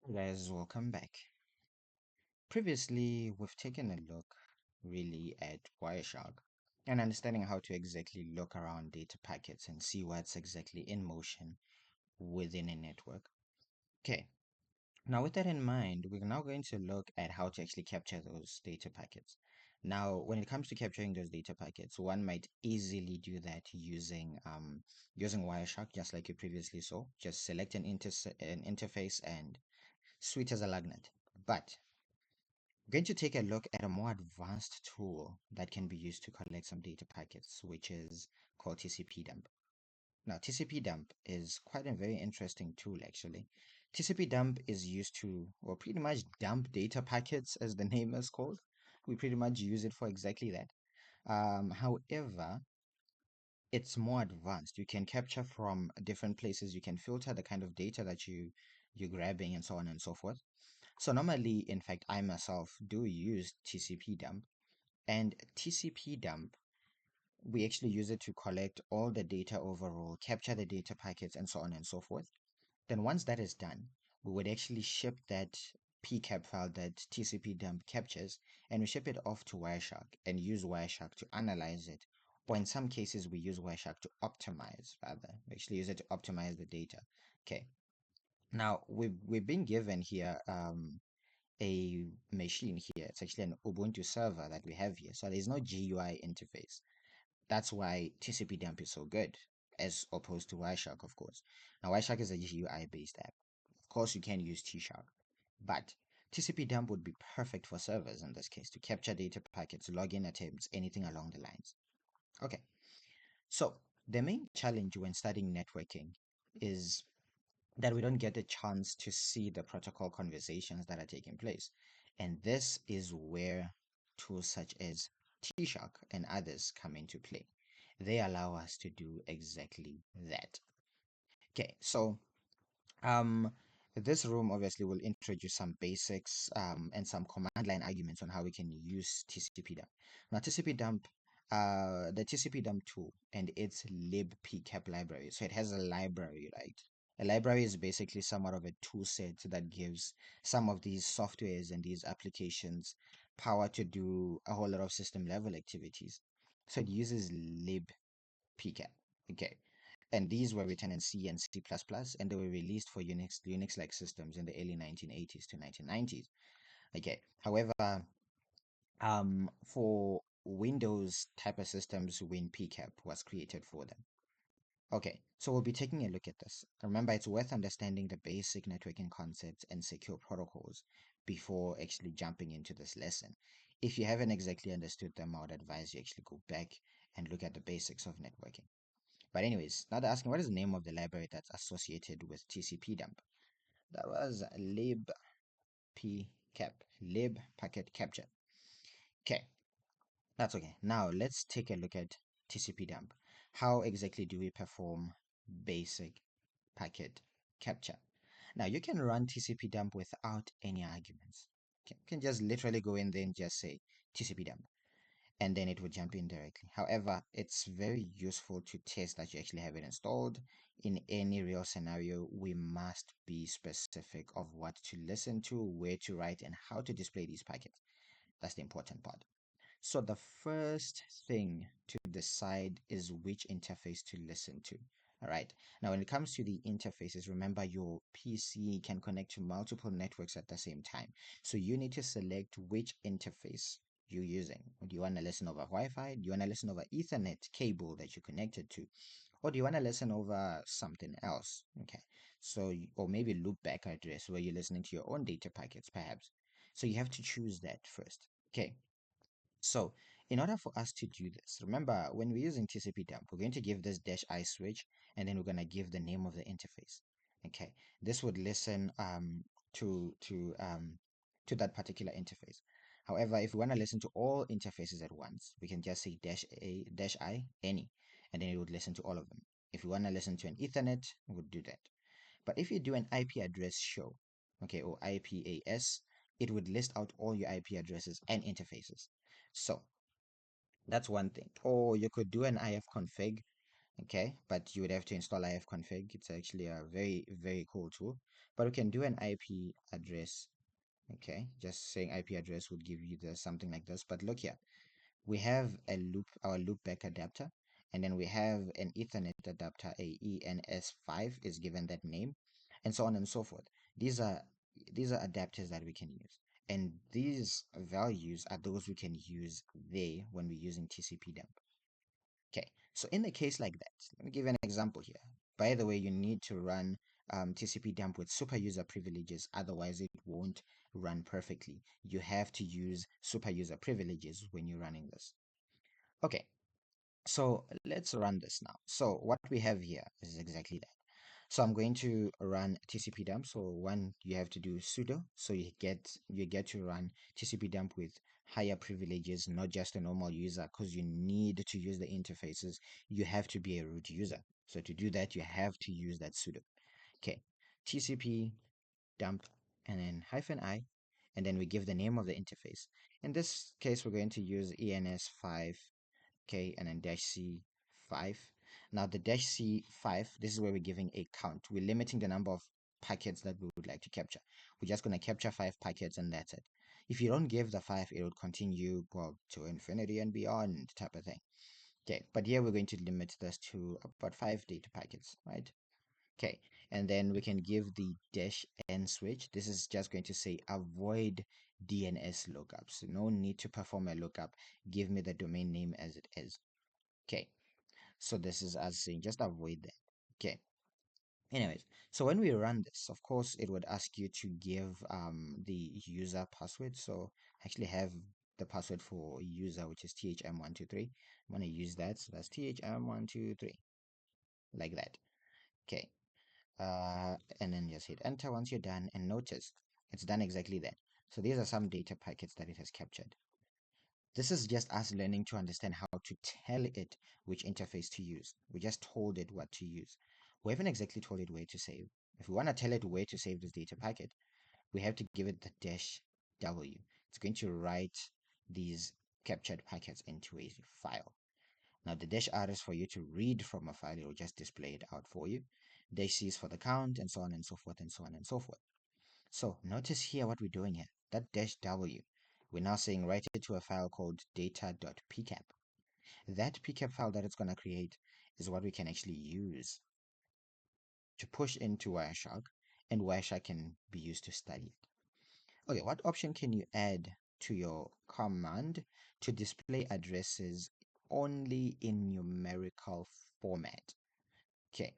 Hey guys, welcome back. Previously, we've taken a look really at Wireshark and understanding how to exactly look around data packets and see what's exactly in motion within a network. Okay, now with that in mind, we're now going to look at how to actually capture those data packets. Now, when it comes to capturing those data packets, one might easily do that using Wireshark, just like you previously saw. Just select an interface and sweet as a lagnet. But I'm going to take a look at a more advanced tool that can be used to collect some data packets, which is called TCPdump. Now, TCPdump is quite a very interesting tool, actually. TCPdump is used to, or pretty much dump data packets, as the name is called. We pretty much use it for exactly that. However, it's more advanced. You can capture from different places. You can filter the kind of data that you're grabbing and so on and so forth. So normally, in fact, I myself do use TCP dump, and TCP dump, we actually use it to collect all the data overall, capture the data packets, and so on and so forth. Then once that is done, we would actually ship that PCAP file that TCP dump captures, and we ship it off to Wireshark and use Wireshark to analyze it. Or in some cases, we use Wireshark to optimize, rather. We actually use it to optimize the data. Okay. Now we've been given here a machine here. It's actually an Ubuntu server that we have here. So there's no GUI interface. That's why TCP dump is so good as opposed to Wireshark, of course. Now, Wireshark is a GUI based app. Of course, you can use T-Shark, but TCP dump would be perfect for servers in this case to capture data packets, login attempts, anything along the lines. Okay, so the main challenge when studying networking is that we don't get a chance to see the protocol conversations that are taking place. And this is where tools such as T-Shark and others come into play. They allow us to do exactly that. Okay, so um, this room obviously will introduce some basics and some command line arguments on how we can use TCPdump. Now, TCPdump, the TCPdump tool and its libpcap library. So it has a library, right? A library is basically somewhat of a tool set that gives some of these softwares and these applications power to do a whole lot of system level activities. So it uses libpcap. Okay. And these were written in C and C++, and they were released for Unix-like systems in the early 1980s to 1990s. Okay. However, for Windows type of systems, WinPCAP was created for them. Okay, so we'll be taking a look at this. Remember, it's worth understanding the basic networking concepts and secure protocols before actually jumping into this lesson. If you haven't exactly understood them, I would advise you actually go back and look at the basics of networking. But anyways, now they're asking what is the name of the library that's associated with TCPdump? That was libpcap, lib packet capture. Okay, that's okay. Now let's take a look at TCPdump. How exactly do we perform basic packet capture? Now you can run TCPdump without any arguments. Okay, you can just literally go in there and just say TCPdump, and then it will jump in directly. However, it's very useful to test that you actually have it installed. In any real scenario, we must be specific of what to listen to, where to write, and how to display these packets. That's the important part. So the first thing to decide is which interface to listen to. All right. Now, when it comes to the interfaces, remember your PC can connect to multiple networks at the same time. So you need to select which interface you're using. Do you want to listen over Wi-Fi? Do you want to listen over Ethernet cable that you're connected to? Or do you want to listen over something else? Okay. So, or maybe loopback address where you're listening to your own data packets, perhaps. So you have to choose that first. Okay. So in order for us to do this, remember when we're using TCP dump, we're going to give this dash I switch, and then we're going to give the name of the interface. Okay, this would listen to that particular interface. However, if we want to listen to all interfaces at once, we can just say dash I any, and then it would listen to all of them. If we want to listen to an Ethernet, we would do that. But if you do an IP address show, okay, or IPAS, it would list out all your IP addresses and interfaces. So that's one thing. Or you could do an ifconfig Okay, but you would have to install ifconfig. It's actually a very, very cool tool. But we can do an IP address. Okay, just saying IP address would give you the something like this. But look here, we have a loop, our loopback adapter, and then we have an Ethernet adapter, a ENS5 is given that name, and so on and so forth. These are these are adapters that we can use, and these values are those we can use there when we're using TCPdump. Okay, so in a case like that, let me give you an example here. By the way, you need to run TCPdump with super user privileges, otherwise it won't run perfectly. You have to use super user privileges when you're running this. Okay, so let's run this now. So what we have here is exactly that. So I'm going to run TCPdump. So one, you have to do sudo, so you get to run TCPdump with higher privileges, not just a normal user, because you need to use the interfaces. You have to be a root user. So to do that, you have to use that sudo. Okay, TCP dump and then -i, and then we give the name of the interface. In this case, we're going to use ENS5, okay, and then -c5. Now the -c5, this is where we're giving a count. We're limiting the number of packets that we would like to capture. We're just going to capture 5 packets and that's it. If you don't give the 5, it would continue, well, to infinity and beyond type of thing. Okay, but here we're going to limit this to about 5 data packets, right? Okay, and then we can give the -n switch. This is just going to say avoid DNS lookups. No need to perform a lookup. Give me the domain name as it is. Okay, so this is us saying just avoid that. Okay, anyways, so when we run this, of course, it would ask you to give the user password. So I actually have the password for user, which is THM123. I'm going to use that. So that's THM123, like that. Okay, and then just hit enter once you're done, and notice it's done exactly that. So these are some data packets that it has captured. This is just us learning to understand how to tell it which interface to use. We just told it what to use. We haven't exactly told it where to save. If we want to tell it where to save this data packet, we have to give it the -w. It's going to write these captured packets into a file. Now the -r is for you to read from a file. It will just display it out for you. -c is for the count, and so on and so forth, and so on and so forth. So notice here what we're doing here. That -w, we're now saying write it to a file called data.pcap. That pcap file that it's going to create is what we can actually use to push into Wireshark, and Wireshark can be used to study it. Okay, what option can you add to your command to display addresses only in numerical format? Okay,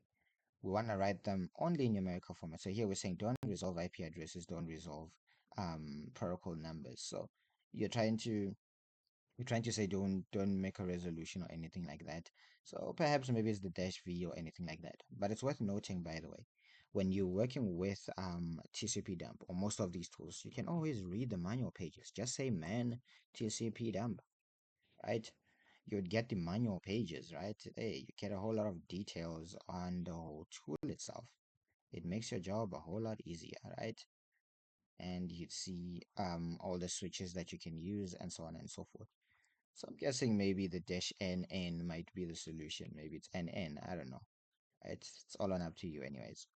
we want to write them only in numerical format. So here we're saying don't resolve IP addresses, don't resolve protocol numbers. So you're trying to say don't make a resolution or anything like that. So perhaps maybe it's the -v or anything like that. But it's worth noting, by the way, when you're working with TCPdump or most of these tools, you can always read the manual pages. Just say man TCPdump, right? You would get the manual pages, right? Hey, you get a whole lot of details on the whole tool itself. It makes your job a whole lot easier, right? And you'd see all the switches that you can use and so on and so forth. So I'm guessing maybe the -nn might be the solution. Maybe it's NN. I don't know. It's all on up to you anyways.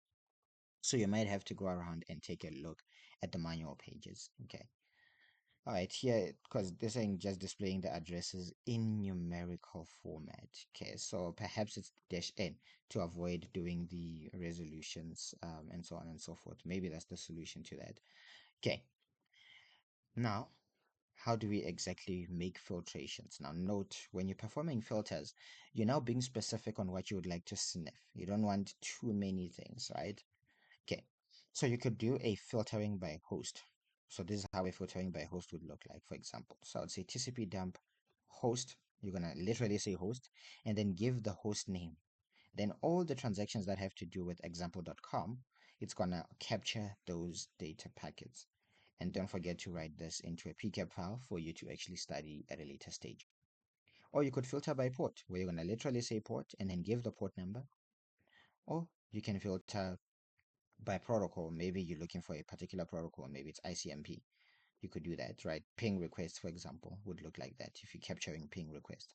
So you might have to go around and take a look at the manual pages. Okay. All right, here, because they're saying just displaying the addresses in numerical format. Okay, so perhaps it's -n to avoid doing the resolutions and so on and so forth. Maybe that's the solution to that. Okay, now how do we exactly make filtrations? Now, note when you're performing filters, you're now being specific on what you would like to sniff. You don't want too many things, right? Okay, so you could do a filtering by host. So this is how a filtering by host would look like, for example. So I would say TCP dump host. You're gonna literally say host and then give the host name. Then all the transactions that have to do with example.com, it's gonna capture those data packets. And don't forget to write this into a pcap file for you to actually study at a later stage. Or you could filter by port, where you're going to literally say port and then give the port number. Or you can filter by protocol. Maybe you're looking for a particular protocol, maybe it's ICMP. You could do that, right? Ping request, for example, would look like that if you're capturing ping request.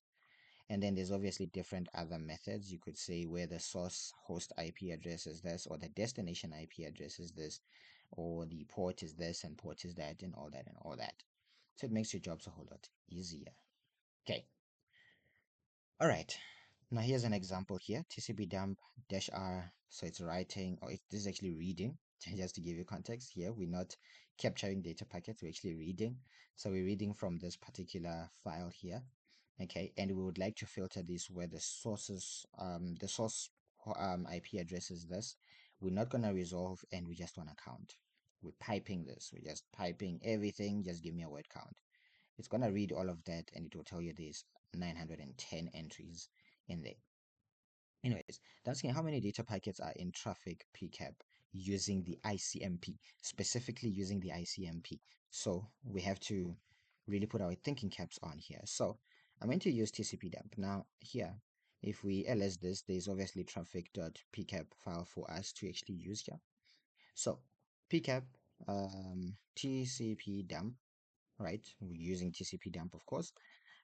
And then there's obviously different other methods. You could say where the source host IP address is this, or the destination IP address is this, or the port is this and port is that, and all that and all that. So it makes your jobs a whole lot easier. Okay. All right. Now here's an example here. TCPdump dash R. So it's writing, or this is actually reading. Just to give you context here, we're not capturing data packets, we're actually reading. So we're reading from this particular file here. Okay, and we would like to filter this where the source IP address is this. We're not gonna resolve, and we just want to count. We're piping this. We're just piping everything. Just give me a word count. It's gonna read all of that, and it will tell you there's 910 entries in there. Anyways, that's asking how many data packets are in traffic pcap using the ICMP, specifically using the ICMP. So we have to really put our thinking caps on here. So I'm going to use TCPdump. Now here, if we ls this, there's obviously traffic.pcap file for us to actually use here. So pcap TCPdump, right? We're using TCPdump, of course.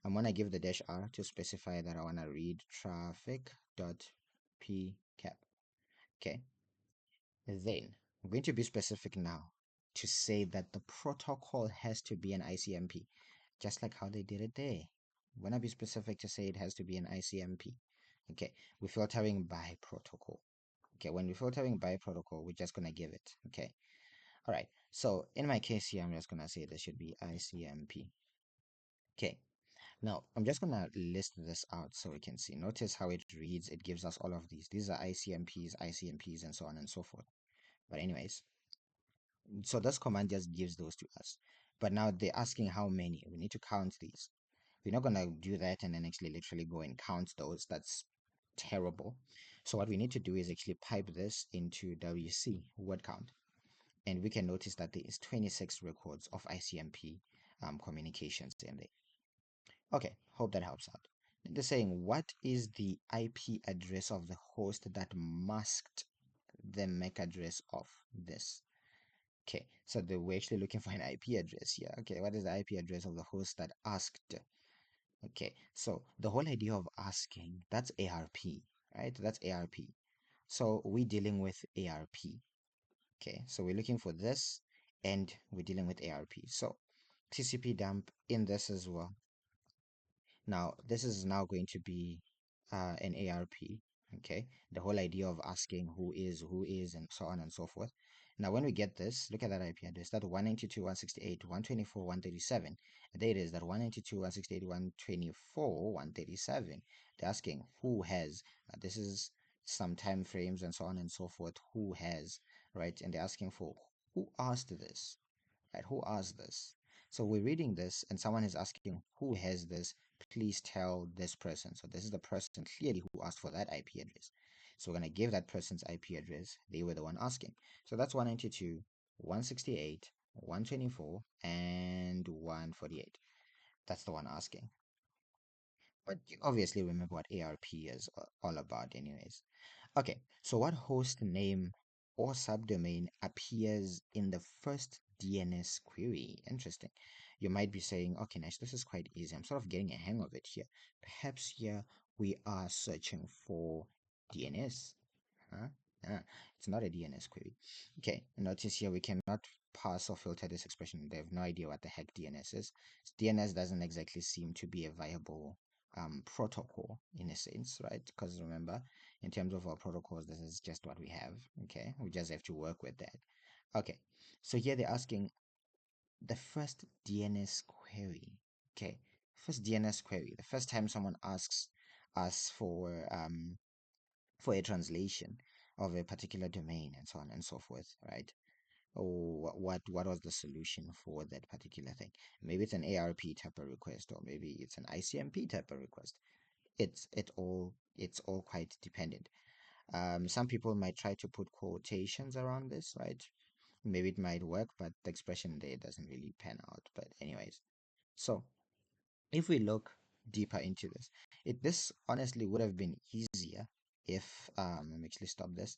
I'm going to give the dash R to specify that I want to read traffic.pcap. Okay. Then I'm going to be specific now to say that the protocol has to be an ICMP, just like how they did it there. I'm going to be specific to say it has to be an ICMP. Okay. We're filtering by protocol. Okay. When we're filtering by protocol, we're just going to give it. Okay. All right. So in my case here, I'm just going to say this should be ICMP. Okay. Now, I'm just going to list this out so we can see. Notice how it reads. It gives us all of these. These are ICMPs, and so on and so forth. But anyways, so this command just gives those to us. But now they're asking how many. We need to count these. We're not going to do that and then actually literally go and count those. That's terrible. So what we need to do is actually pipe this into WC, word count. And we can notice that there is 26 records of ICMP communications in there. Okay, hope that helps out. They're saying, what is the IP address of the host that masked the MAC address of this? Okay, so we're actually looking for an IP address here. Okay, what is the IP address of the host that asked? Okay, so the whole idea of asking, that's ARP, right? That's ARP. So we're dealing with ARP. Okay, so we're looking for this and we're dealing with ARP. So TCP dump in this as well. Now, this is now going to be an ARP, okay? The whole idea of asking who is, and so on and so forth. Now, when we get this, look at that IP address, that 192.168.124.137. There it is, that 192.168.124.137. They're asking who has, this is some time frames and so on and so forth, who has, right? And they're asking for who asked this, right? Who asked this? So we're reading this and someone is asking who has this, please tell this person. So this is the person clearly who asked for that IP address. So we're going to give that person's IP address. They were the one asking. So that's 192.168, 124, and 148. That's the one asking. But you obviously remember what ARP is all about anyways. Okay, so what host name or subdomain appears in the first DNS query? Interesting. You might be saying, okay, Nash, this is quite easy. I'm sort of getting a hang of it here. Perhaps here we are searching for DNS. Huh? It's not a DNS query. Okay, notice here we cannot pass or filter this expression. They have no idea what the heck DNS is. DNS doesn't exactly seem to be a viable protocol in a sense, right? Because remember, in terms of our protocols, this is just what we have. Okay, we just have to work with that. Okay, so here they're asking the first DNS query. Okay, first DNS query. The first time someone asks us for a translation of a particular domain and so on and so forth, right? Or what was the solution for that particular thing? Maybe it's an ARP type of request, or maybe it's an ICMP type of request. It's all quite dependent. Some people might try to put quotations around this, right? Maybe it might work, but the expression there doesn't really pan out. But anyways, so if we look deeper into this, this honestly would have been easier if let me actually stop this.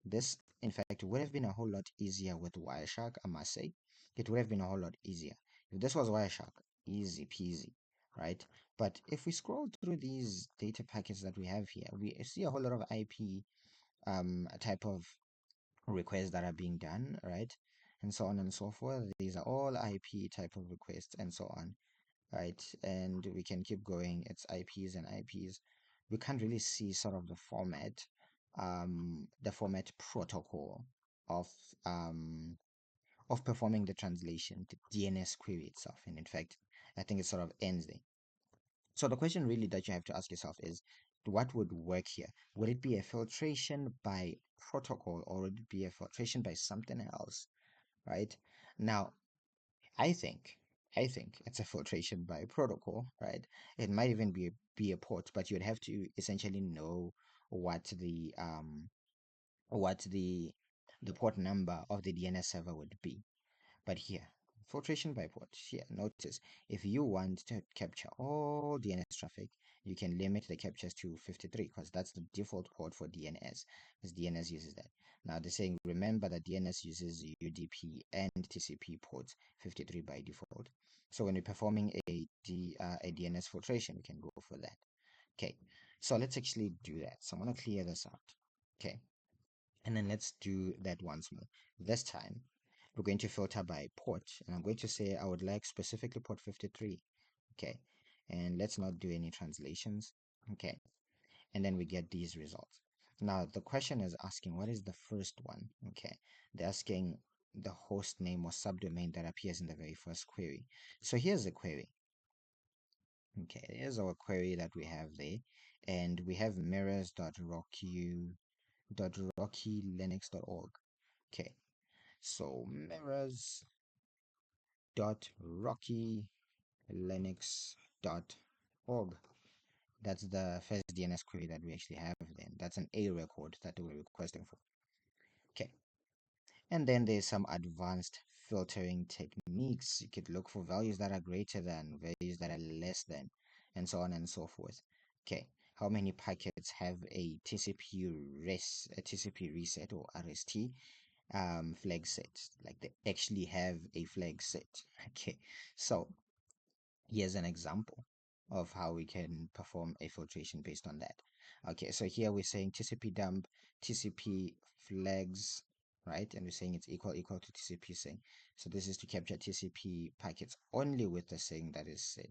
This, in fact, would have been a whole lot easier with Wireshark, I must say. It would have been a whole lot easier. If this was Wireshark, easy peasy. right? But if we scroll through these data packets that we have here, we see a whole lot of IP type of requests that are being done, right? And so on and so forth. These are all IP type of requests and so on, right? And we can keep going. It's IPs and IPs. We can't really see sort of the format protocol of um, of performing the translation, the DNS query itself. And in fact, I think it sort of ends there. So the question really that you have to ask yourself is, what would work here? Would it be a filtration by protocol or would it be a filtration by something else, right? Now, I think I think it's a filtration by protocol, right? It might even be a port, but you'd have to essentially know what what the port number of the DNS server would be. But here, filtration by port. Here, notice if you want to capture all DNS traffic, you can limit the captures to 53 because that's the default port for DNS, because DNS uses that. Now they're saying remember that DNS uses UDP and TCP ports 53 by default. So when we're performing a DNS filtration, we can go for that. Okay, so let's actually do that. So I'm gonna clear this out. Okay, and then let's do that once more. This time, we're going to filter by port, and I'm going to say I would like specifically port 53. Okay, and let's not do any translations. Okay, and then we get these results. Now, the question is asking what is the first one? Okay, they're asking the host name or subdomain that appears in the very first query. So here's the query. Okay, here's our query that we have there, and we have mirrors.rockylinux.org. Okay, so mirrors.rockylinux.org. That's the first DNS query that we actually have then. That's an A record that we're requesting for. Okay. And then there's some advanced filtering techniques. You could look for values that are greater than, values that are less than, and so on and so forth. Okay. How many packets have a TCP reset or RST flag set? Like they actually have a flag set. Okay. So here's an example of how we can perform a filtration based on that. Okay, so here we're saying TCP dump, TCP flags, right? And we're saying it's equal to TCP sing. So this is to capture TCP packets only with the sing that is set,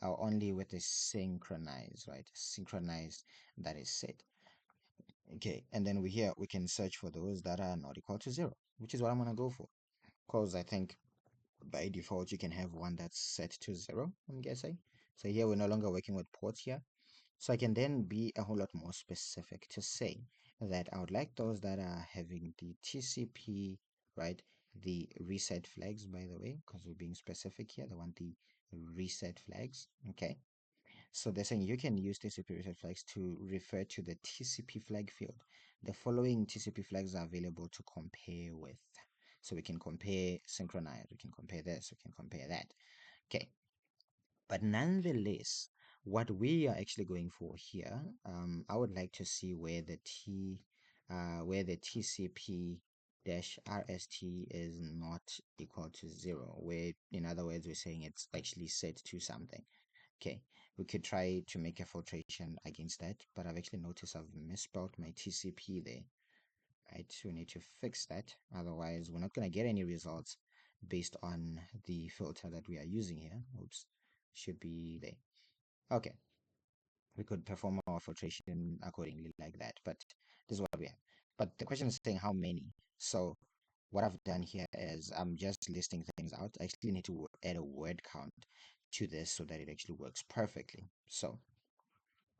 or only with the synchronized, right? Synchronized that is set. Okay, and then we can search for those that are not equal to 0, which is what I'm gonna go for. Because I think by default you can have one that's set to 0, I'm guessing. So here we're no longer working with ports here. So I can then be a whole lot more specific to say that I would like those that are having the TCP, right? The reset flags, by the way, because we're being specific here. They want the reset flags. Okay. So they're saying you can use TCP reset flags to refer to the TCP flag field. The following TCP flags are available to compare with. So we can compare synchronize, we can compare this, we can compare that. Okay. But nonetheless, what we are actually going for here, I would like to see where where the TCP dash RST is not equal to 0, where in other words we're saying it's actually set to something. Okay, we could try to make a filtration against that, but I've actually noticed I've misspelled my TCP there. Right, we need to fix that, otherwise we're not going to get any results based on the filter that we are using here. Oops, should be there. Okay, we could perform our filtration accordingly like that, but this is what we have. But the question is saying how many. So what I've done here is I'm just listing things out. I actually need to add a word count to this so that it actually works perfectly. So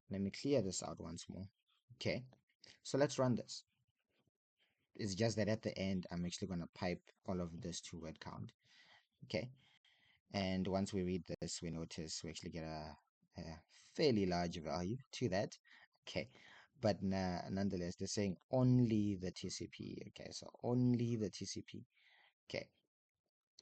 let me clear this out once more. Okay, so let's run this. It's just that at the end, I'm actually going to pipe all of this to word count. Okay, and once we read this, we notice we actually get a fairly large value to that. Okay, but nonetheless, they're saying only the TCP. Okay, so only the TCP. Okay,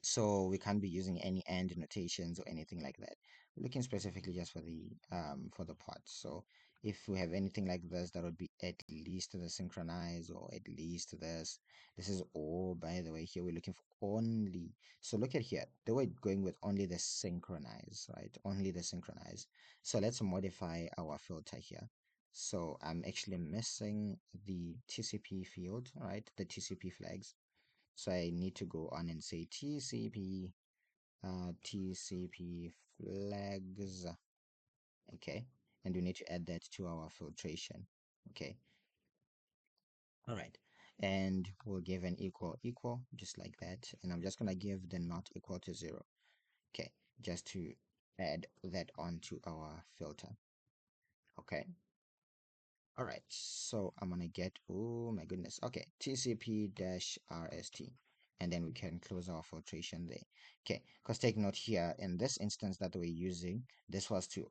so we can't be using any AND notations or anything like that. We're looking specifically just for the pod. So If we have anything like this, that would be at least the synchronize or at least this. This is all, by the way, here we're looking for only. So look at here. They were going with only the synchronize, right? Only the synchronize. So let's modify our filter here. So I'm actually missing the TCP field, right? The TCP flags. So I need to go on and say TCP flags. Okay, and we need to add that to our filtration. Okay, all right, and we'll give an equal just like that, and I'm just gonna give the not equal to 0. Okay, just to add that onto our filter. Okay, all right, so I'm gonna get, oh my goodness, okay, TCP dash RST, and then we can close our filtration there. Okay, because take note here, in this instance that we're using, this was to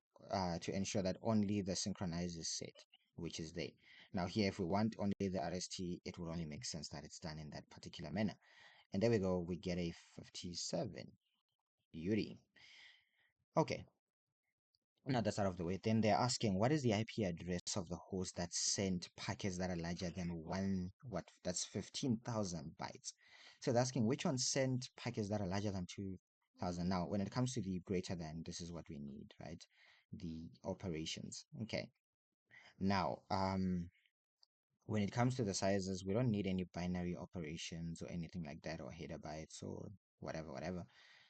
ensure that only the synchronize is set, which is there. Now here, if we want only the RST, it would only make sense that it's done in that particular manner. And there we go, we get a 57. Beauty. Okay, now that's out of the way. Then they're asking, what is the IP address of the host that sent packets that are larger than that's 15,000 bytes. So they're asking which one sent packets that are larger than 2,000. Now, when it comes to the greater than, this is what we need, right? The operations. Okay. Now, when it comes to the sizes, we don't need any binary operations or anything like that, or header bytes or whatever.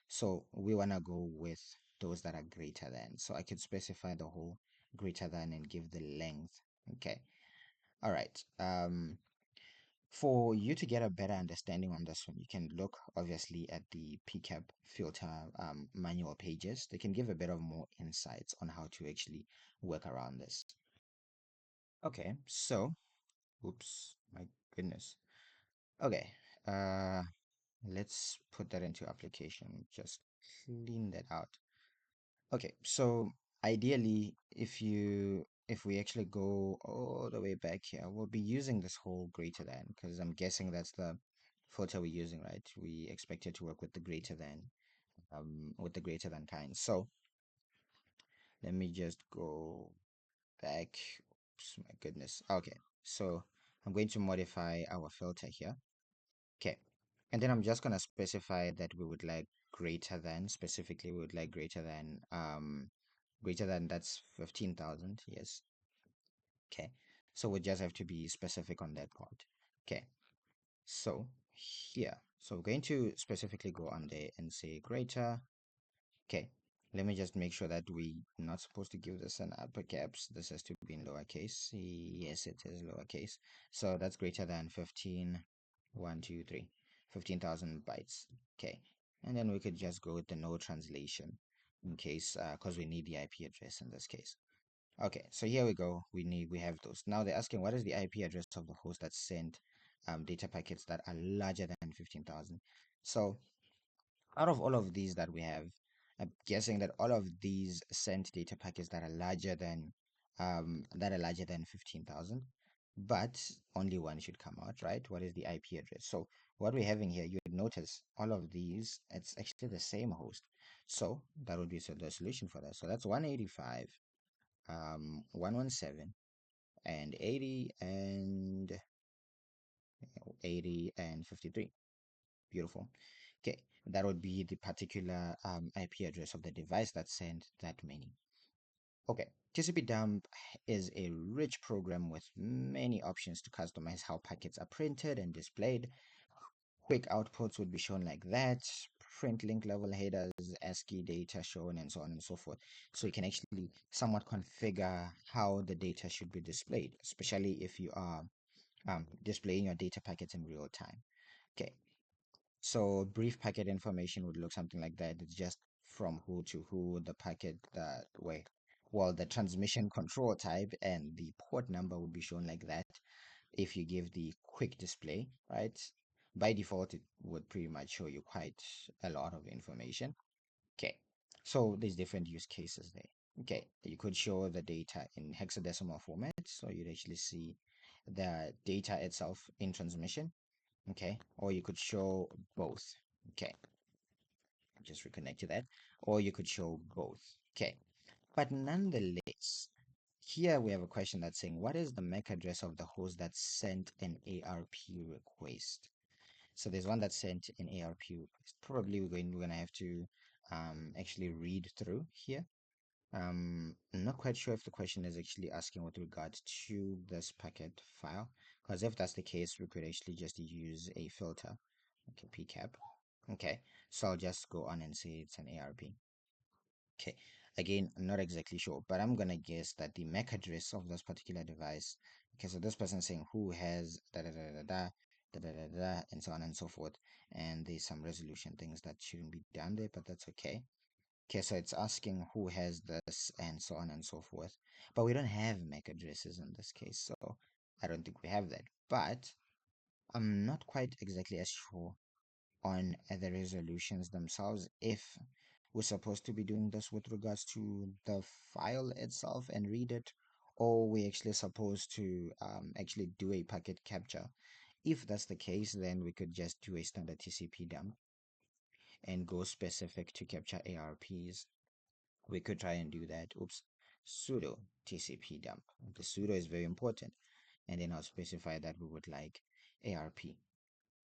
So we want to go with those that are greater than. So I could specify the whole greater than and give the length. Okay. All right. For you to get a better understanding on this one, you can look obviously at the PCAP filter manual pages. They can give a bit of more insights on how to actually work around this. Okay. So, oops, my goodness. Okay. Uh, let's put that into application. Just clean that out. Okay, so ideally, if we actually go all the way back here, we'll be using this whole greater than, because I'm guessing that's the filter we're using, right? We expect it to work with the greater than kind. So let me just go back. Oops, my goodness. Okay, so I'm going to modify our filter here. Okay, and then I'm just gonna specify that we would like greater than, specifically we would like greater than, that's 15,000. Yes. Okay, so we just have to be specific on that part. Okay, so here, so we're going to specifically go on there and say greater. Okay, let me just make sure that we're not supposed to give this an upper caps. This has to be in lowercase. Yes, it is lowercase. So that's greater than 15, 1, 2, 3, 15,000 bytes. Okay, and then we could just go with the no translation in case, because we need the IP address in this case. Okay, so here we go. We have those. Now they're asking what is the IP address of the host that sent data packets that are larger than 15,000. So out of all of these that we have, I'm guessing that all of these sent data packets that are larger than 15,000, but only one should come out, right? What is the IP address? So what we're having here, you would notice all of these, it's actually the same host. So that would be the solution for that. So that's 185, 117, and 80 and 53. Beautiful. Okay, that would be the particular IP address of the device that sent that many. Okay, TCPdump is a rich program with many options to customize how packets are printed and displayed. Quick outputs would be shown like that, print link level headers, ASCII data shown, and so on and so forth. So you can actually somewhat configure how the data should be displayed, especially if you are displaying your data packets in real time. Okay, so brief packet information would look something like that. It's just from who to who, the packet that way. Well, the transmission control type and the port number would be shown like that. If you give the quick display, right? By default, it would pretty much show you quite a lot of information. Okay, so there's different use cases there. Okay, you could show the data in hexadecimal format, so you'd actually see the data itself in transmission. Okay, or you could show both. Okay, just reconnect to that, or you could show both. Okay, but nonetheless, Here we have a question that's saying, what is the MAC address of the host that sent an ARP request? So there's one that sent an ARP request. Probably we're gonna have to actually read through here. I'm not quite sure if the question is actually asking with regards to this packet file, because if that's the case, we could actually just use a filter. Okay, pcap. Okay, so I'll just go on and say it's an ARP. Okay, again, I'm not exactly sure, but I'm gonna guess that the MAC address of this particular device. Okay, so this person saying who has da da da da da da da da da, and so on and so forth, and there's some resolution things that shouldn't be done there, but that's okay. Okay, so it's asking who has this and so on and so forth, but we don't have MAC addresses in this case, so I don't think we have that. But I'm not quite exactly as sure on the resolutions themselves if we're supposed to be doing this with regards to the file itself and read it, or we actually supposed to actually do a packet capture. If that's the case, then we could just do a standard TCP dump and go specific to capture ARPs. We could try and do that. Oops, sudo TCP dump. The sudo is very important, and then I'll specify that we would like ARP.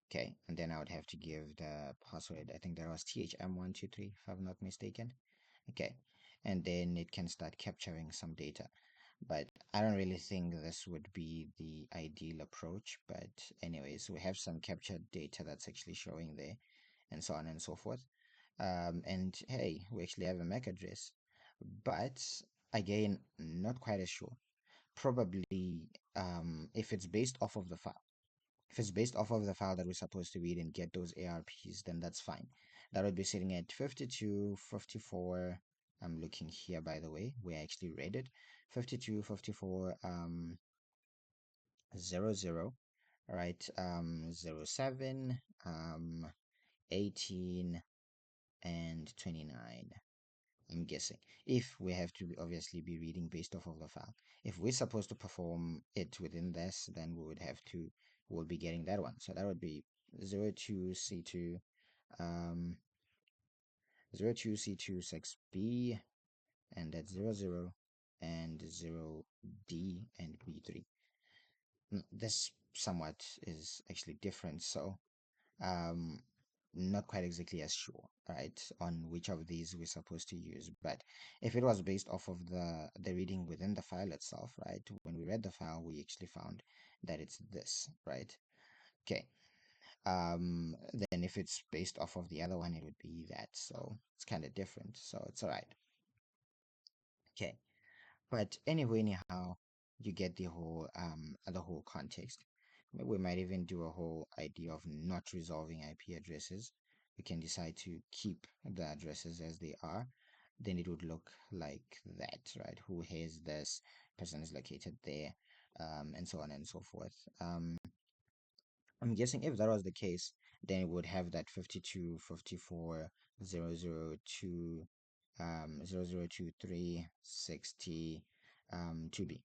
Okay, and then I would have to give the password. I think that was THM123, if I'm not mistaken. Okay, and then it can start capturing some data. But I don't really think this would be the ideal approach. But anyways, we have some captured data that's actually showing there, and so on and so forth. And hey, we actually have a MAC address. But again, not quite as sure. Probably if it's based off of the file. If it's based off of the file that we're supposed to read and get those ARPs, then that's fine. That would be sitting at 52, 54. I'm looking here, by the way. We actually read it. 52, 54, 00, right? 07, 18, and 29. I'm guessing. If we have to obviously be reading based off of the file. If we're supposed to perform it within this, then we would have to, we'll be getting that one. So that would be 02C2, um, 02C26B, and that's 00 and 0D and B3. This somewhat is actually different. So um not quite exactly as sure, right, on which of these we're supposed to use. But if it was based off of the reading within the file itself, right, when we read the file, we actually found that it's this, right? Okay. Then if it's based off of the other one, it would be that. So it's kind of different, so it's all right. Okay, but anyway, anyhow, you get the whole context. We might even do a whole idea of not resolving IP addresses. We can decide to keep the addresses as they are. Then it would look like that, right? Who has this, person is located there, and so on and so forth. I'm guessing if that was the case, then it would have that 52, 54, 002, 0023, 60, 2B.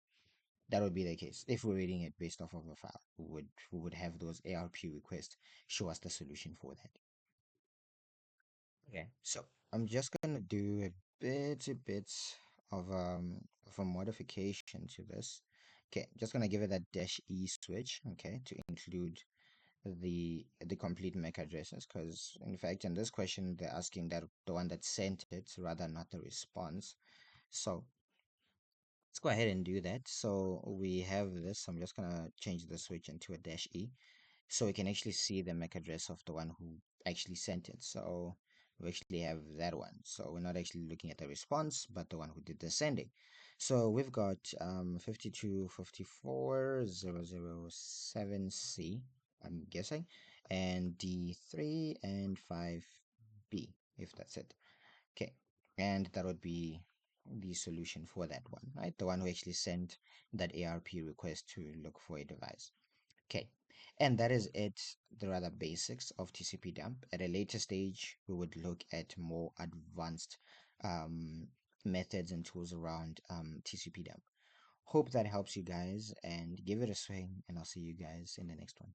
That would be the case. If we're reading it based off of a file, we would have those ARP requests show us the solution for that. Okay, so I'm just gonna do a bit of a modification to this. Okay, just gonna give it that dash E switch, okay, to include the complete MAC addresses, because in fact in this question they're asking that the one that sent it rather not the response. So let's go ahead and do that. So we have this. I'm just gonna change the switch into a dash E, so we can actually see the MAC address of the one who actually sent it. So we actually have that one. So we're not actually looking at the response, but the one who did the sending. So we've got 5254007C, I'm guessing, and D3 and 5B, if that's it. Okay, and that would be the solution for that one, right? The one who actually sent that ARP request to look for a device. Okay, and that is it, the rather basics of TCP dump. At a later stage, we would look at more advanced um, methods and tools around TCP dump. Hope that helps you guys, and give it a swing, and I'll see you guys in the next one.